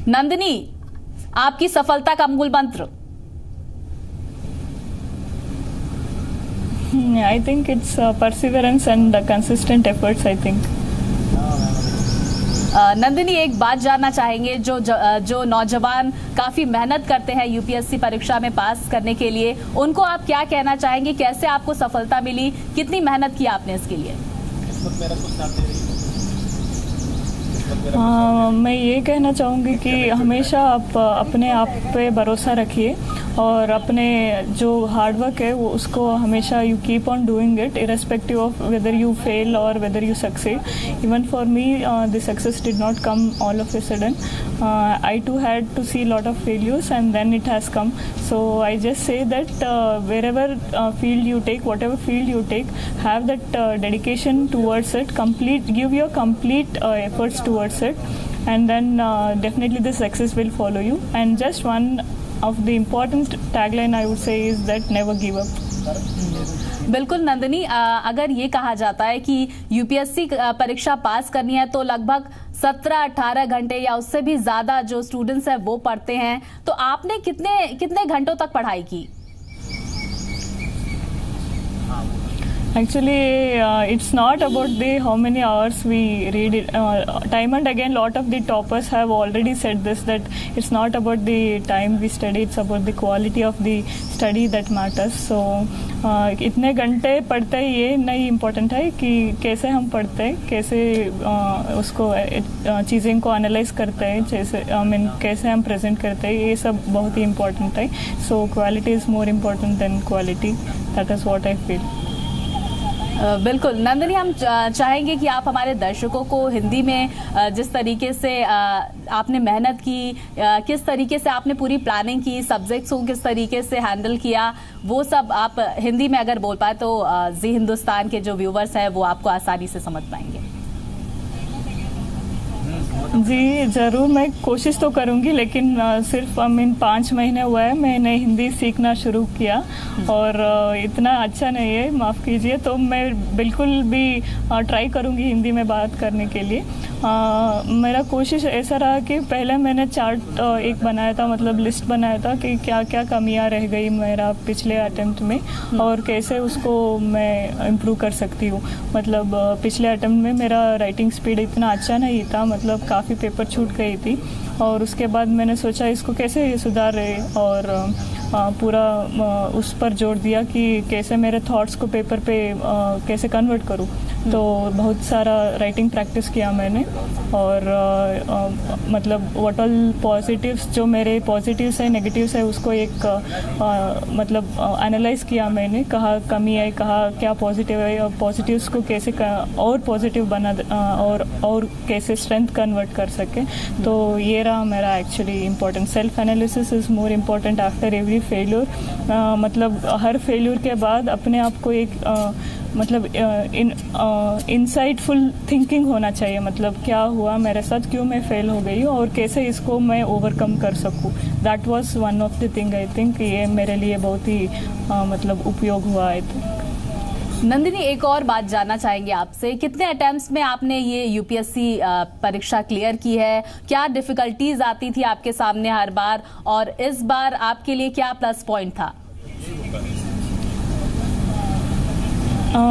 नंदिनी, आपकी सफलता का मूल मंत्र? I think it's perseverance and consistent efforts, I think. Nandini, एक बात जानना चाहेंगे, जो नौजवान काफी मेहनत करते हैं यूपीएससी परीक्षा में पास करने के लिए, उनको आप क्या कहना चाहेंगे? कैसे आपको सफलता मिली? कितनी मेहनत की आपने इसके लिए? मैं ये कहना चाहूँगी कि हमेशा आप अपने आप पे भरोसा रखिए और अपने जो हार्ड वर्क है वो उसको हमेशा you keep on doing it irrespective of whether you fail और whether you succeed. Even for me the success did not come all of a sudden. I too had to see a lot of failures and then it has come. So I just say that wherever field you take, whatever field you take, have that dedication towards it, give your complete efforts towards it, and then definitely the success will follow you. And just one of the important tagline I would say is that never give up. बिल्कुल नंदिनी, अगर ये कहा जाता है कि UPSC परीक्षा पास करनी है तो लगभग 17-18 घंटे या उससे भी ज्यादा जो स्टूडेंट्स हैं वो पढ़ते हैं, तो आपने कितने घंटों तक पढ़ाई की? Actually, it's not about the how many hours we read it. Time and again, lot of the toppers have already said this, that it's not about the time we study, it's about the quality of the study that matters. So, इतने घंटे पढ़ते ही ये नहीं important है कि कैसे हम पढ़ते हैं, कैसे उसको चीज़ें को एनालाइज करते हैं, जैसे कैसे हम प्रेजेंट करते हैं, ये सब बहुत ही इम्पोर्टेंट है. So quality is more important then quality. That is what I feel. बिल्कुल नंदिनी, हम चाहेंगे कि आप हमारे दर्शकों को हिंदी में जिस तरीके से आपने मेहनत की, किस तरीके से आपने पूरी प्लानिंग की, सब्जेक्ट्स को किस तरीके से हैंडल किया, वो सब आप हिंदी में अगर बोल पाए तो जी हिंदुस्तान के जो व्यूवर्स हैं वो आपको आसानी से समझ पाएंगे. जी ज़रूर, मैं कोशिश तो करूँगी, लेकिन सिर्फ 5 महीने हुआ है मैंने हिंदी सीखना शुरू किया और इतना अच्छा नहीं है, माफ़ कीजिए. तो मैं बिल्कुल भी ट्राई करूँगी हिंदी में बात करने के लिए. मेरा कोशिश ऐसा रहा कि पहले मैंने चार्ट एक बनाया था, मतलब लिस्ट बनाया था कि क्या क्या कमियां रह गई मेरा पिछले अटेम्प्ट में और कैसे उसको मैं इम्प्रूव कर सकती हूँ. मतलब पिछले अटेम्प्ट में मेरा राइटिंग स्पीड इतना अच्छा नहीं था, मतलब काफ़ी पेपर छूट गई थी और उसके बाद मैंने सोचा इसको कैसे सुधारे और पूरा उस पर जोर दिया कि कैसे मेरे थॉट्स को पेपर पे कैसे कन्वर्ट करूँ. तो बहुत सारा राइटिंग प्रैक्टिस किया मैंने और मतलब व्हाट ऑल पॉजिटिव्स, जो मेरे पॉजिटिव्स है नेगेटिव्स है उसको एक मतलब एनालाइज किया मैंने, कहा कमी है, कहा क्या पॉजिटिव है और पॉजिटिव्स को कैसे और पॉजिटिव बना और कैसे स्ट्रेंथ कन्वर्ट कर सके. तो ये रहा मेरा actually important. Self analysis is more important after every failure. मतलब हर फेल्यूर के बाद अपने आप को एक मतलब इनसाइटफुल थिंकिंग होना चाहिए. मतलब क्या हुआ मेरे साथ, क्यों मैं फेल हो गई और कैसे इसको मैं ओवरकम कर सकूँ. That was one of the thing. I think ये मेरे लिए बहुत ही मतलब उपयोग हुआ है. नंदिनी, एक और बात जानना चाहेंगे आपसे, कितने अटेम्प्ट्स में आपने ये यूपीएससी परीक्षा क्लियर की है? क्या डिफिकल्टीज आती थी आपके सामने हर बार, और इस बार आपके लिए क्या प्लस पॉइंट था?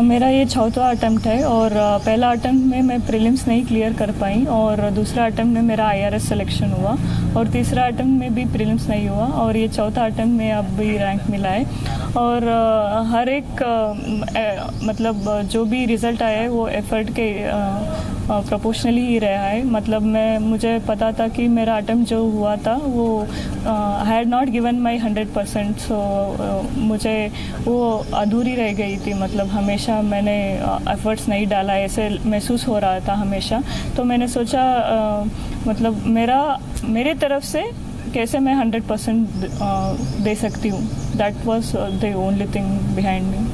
मेरा ये 4वां अटेम्प्ट है और पहला अटेम्प्ट में मैं प्रीलिम्स नहीं क्लियर कर पाई और दूसरा अटेम्प्ट में मेरा आईआरएस सिलेक्शन हुआ और तीसरा अटेम्प्ट में भी प्रीलिम्स नहीं हुआ और ये 4था अटेम्प्ट में अब भी रैंक मिला है. और हर एक मतलब जो भी रिज़ल्ट आया है वो एफर्ट के प्रोपोर्शनली ही रहा है. मतलब मुझे पता था कि मेरा अटेम्प्ट जो हुआ था वो हैड नॉट गिवन माई 100%. सो मुझे वो अधूरी रह गई थी. मतलब हमेशा मैंने एफर्ट्स नहीं डाला, ऐसे महसूस हो रहा था हमेशा. तो मैंने सोचा मतलब मेरे तरफ से कैसे मैं 100% दे सकती हूँ. That was the only thing behind me.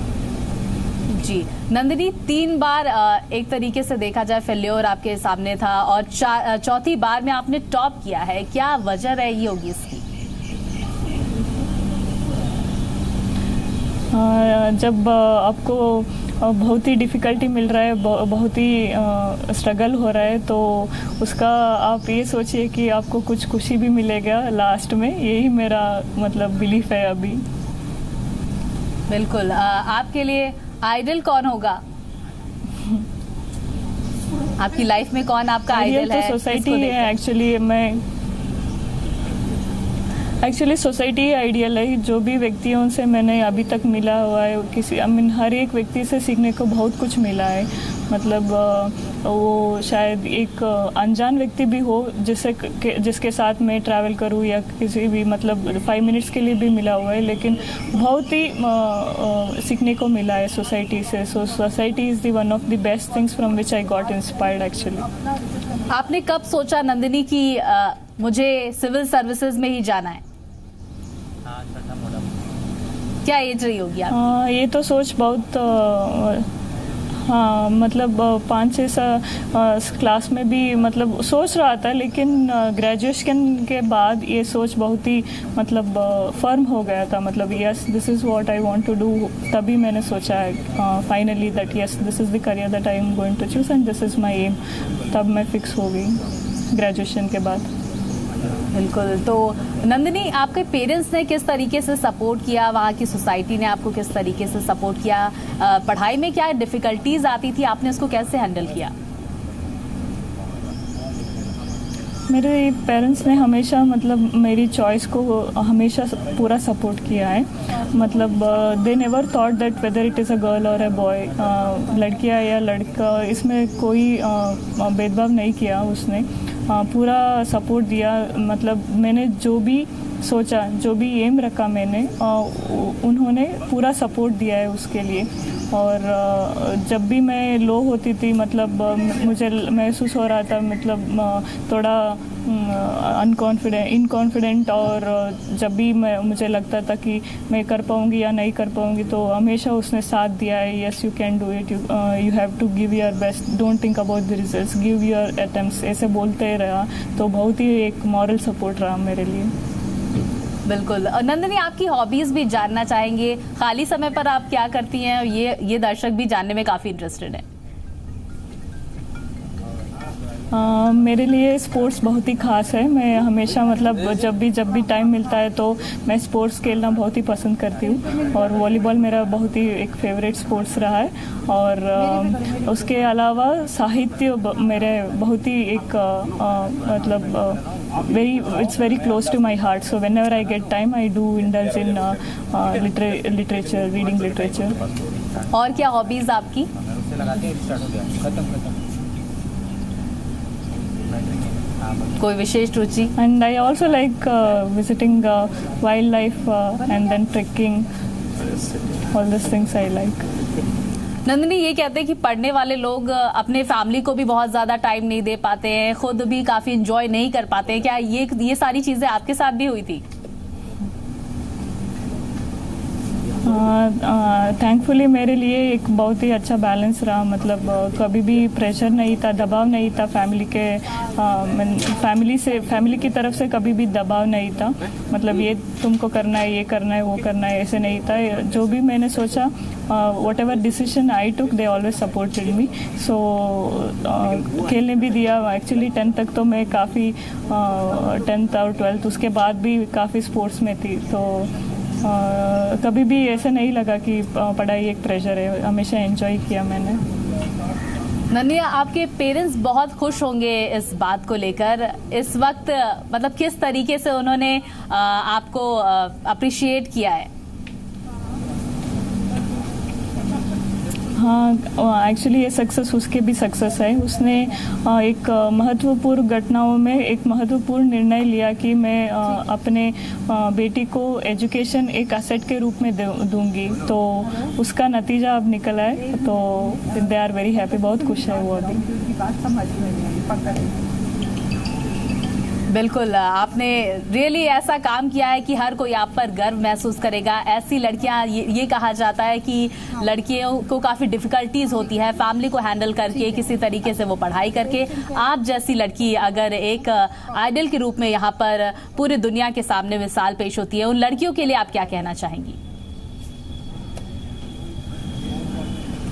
जी नंदिनी, 3 बार एक तरीके से देखा जाए फेल्योर आपके सामने था और चौथी बार में आपने टॉप किया है. क्या वजह रही होगी इसकी? जब आपको बहुत ही डिफ़िकल्टी मिल रहा है, बहुत ही स्ट्रगल हो रहा है, तो उसका आप ये सोचिए कि आपको कुछ खुशी भी मिलेगा लास्ट में। यही मेरा मतलब बिलीफ है अभी। बिल्कुल। आपके लिए आइडल कौन होगा? आपकी लाइफ में कौन आपका आइडल है? तो सोसाइटी है एक्चुअली सोसाइटी आइडियल है। जो भी व्यक्तियों से मैंने अभी तक मिला हुआ है, किसी हर एक व्यक्ति से सीखने को बहुत कुछ मिला है। मतलब वो शायद एक अनजान व्यक्ति भी हो जिसके साथ मैं ट्रैवल करूँ, या किसी भी मतलब 5 मिनट्स के लिए भी मिला हुआ है, लेकिन बहुत ही सीखने को मिला है सोसाइटी से। So society is the one of the best things from which I got inspired actually. आपने कब सोचा नंदिनी कि मुझे सिविल सर्विसेज में ही जाना है? क्या एज रही होगी आपकी? ये तो सोच बहुत हाँ, मतलब 5-6 क्लास में भी मतलब सोच रहा था, लेकिन ग्रेजुएशन के बाद ये सोच बहुत ही मतलब फर्म हो गया था। मतलब yes, this is what I want to do. तभी मैंने सोचा है finally that yes, this is the career that I am going to choose and this is my aim. तब मैं फिक्स हो गई ग्रेजुएशन के बाद। बिल्कुल। तो नंदिनी, आपके पेरेंट्स ने किस तरीके से सपोर्ट किया? वहाँ की सोसाइटी ने आपको किस तरीके से सपोर्ट किया? पढ़ाई में क्या डिफ़िकल्टीज आती थी, आपने उसको कैसे हैंडल किया? मेरे पेरेंट्स ने हमेशा मतलब मेरी चॉइस को हमेशा पूरा सपोर्ट किया है। मतलब they never thought that whether it is a girl और अ बॉय, लड़कियां या लड़का, इसमें कोई भेदभाव नहीं किया उसने। पूरा सपोर्ट दिया। मतलब मैंने जो भी सोचा, जो भी एम रखा मैंने, उन्होंने पूरा सपोर्ट दिया है उसके लिए। और जब भी मैं लो होती थी, मतलब मुझे महसूस हो रहा था मतलब थोड़ा इनकॉन्फिडेंट, और जब भी मुझे लगता था कि मैं कर पाऊँगी या नहीं कर पाऊँगी, तो हमेशा उसने साथ दिया है। Yes, you can do it, you have to give your best, don't think about the results, give your attempts, ऐसे बोलते ही रहा। तो बहुत ही एक मॉरल सपोर्ट रहा मेरे लिए। बिल्कुल। और नंदिनी, आपकी हॉबीज भी जानना चाहेंगे। खाली समय पर आप क्या करती हैं? ये दर्शक भी जानने में काफी इंटरेस्टेड है। मेरे लिए स्पोर्ट्स बहुत ही ख़ास है। मैं हमेशा मतलब जब भी टाइम मिलता है तो मैं स्पोर्ट्स खेलना बहुत ही पसंद करती हूँ, और वॉलीबॉल मेरा बहुत ही एक फेवरेट स्पोर्ट्स रहा है। और उसके अलावा साहित्य मेरे बहुत ही एक मतलब it's very close to my heart. So whenever I get time, I do indulge in literature, reading literature. और क्या हॉबीज आपकी? कोई विशेष रुचि? And I also like visiting wildlife and then trekking. All these things I like. Nandini, ये कहते हैं कि पढ़ने वाले लोग अपने फैमिली को भी बहुत ज्यादा टाइम नहीं दे पाते हैं, खुद भी काफी एंजॉय नहीं कर पाते हैं। क्या ये सारी चीजें आपके साथ भी हुई थी? थैंकफुली मेरे लिए एक बहुत ही अच्छा बैलेंस रहा। मतलब कभी भी प्रेशर नहीं था, दबाव नहीं था फैमिली की तरफ से कभी भी दबाव नहीं था। मतलब ये तुमको करना है, ये करना है, वो करना है, ऐसे नहीं था। जो भी मैंने सोचा, whatever decision I took, they always supported me. So खेलने भी दिया। एक्चुअली 10th तक तो मैं काफ़ी 10th और 12th उसके बाद भी काफ़ी स्पोर्ट्स में थी। तो कभी भी ऐसे नहीं लगा कि पढ़ाई एक प्रेशर है। हमेशा एंजॉय किया मैंने। नंदिनी, आपके पेरेंट्स बहुत खुश होंगे इस बात को लेकर। इस वक्त मतलब किस तरीके से उन्होंने आपको अप्रिशिएट किया है? हाँ, एक्चुअली ये सक्सेस उसके भी सक्सेस है। उसने एक महत्वपूर्ण घटनाओं में एक महत्वपूर्ण निर्णय लिया कि मैं अपने बेटी को एजुकेशन एक एसेट के रूप में दूंगी। तो उसका नतीजा अब निकला है। तो दे आर वेरी हैप्पी, बहुत खुश है वो अभी। बिल्कुल, आपने रियली ऐसा काम किया है कि हर कोई आप पर गर्व महसूस करेगा। ऐसी लड़कियां, ये कहा जाता है कि लड़कियों को काफ़ी डिफ़िकल्टीज होती है फैमिली को हैंडल करके, किसी तरीके से वो पढ़ाई करके। आप जैसी लड़की अगर एक आइडल के रूप में यहाँ पर पूरी दुनिया के सामने मिसाल पेश होती है, उन लड़कियों के लिए आप क्या कहना चाहेंगी?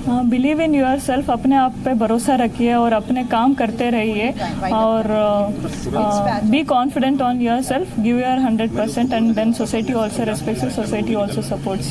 बिलीव इन योर सेल्फ, अपने आप पे भरोसा रखिए और अपने काम करते रहिए और be confident on yourself, give your 100% and then society also respects you, society also supports.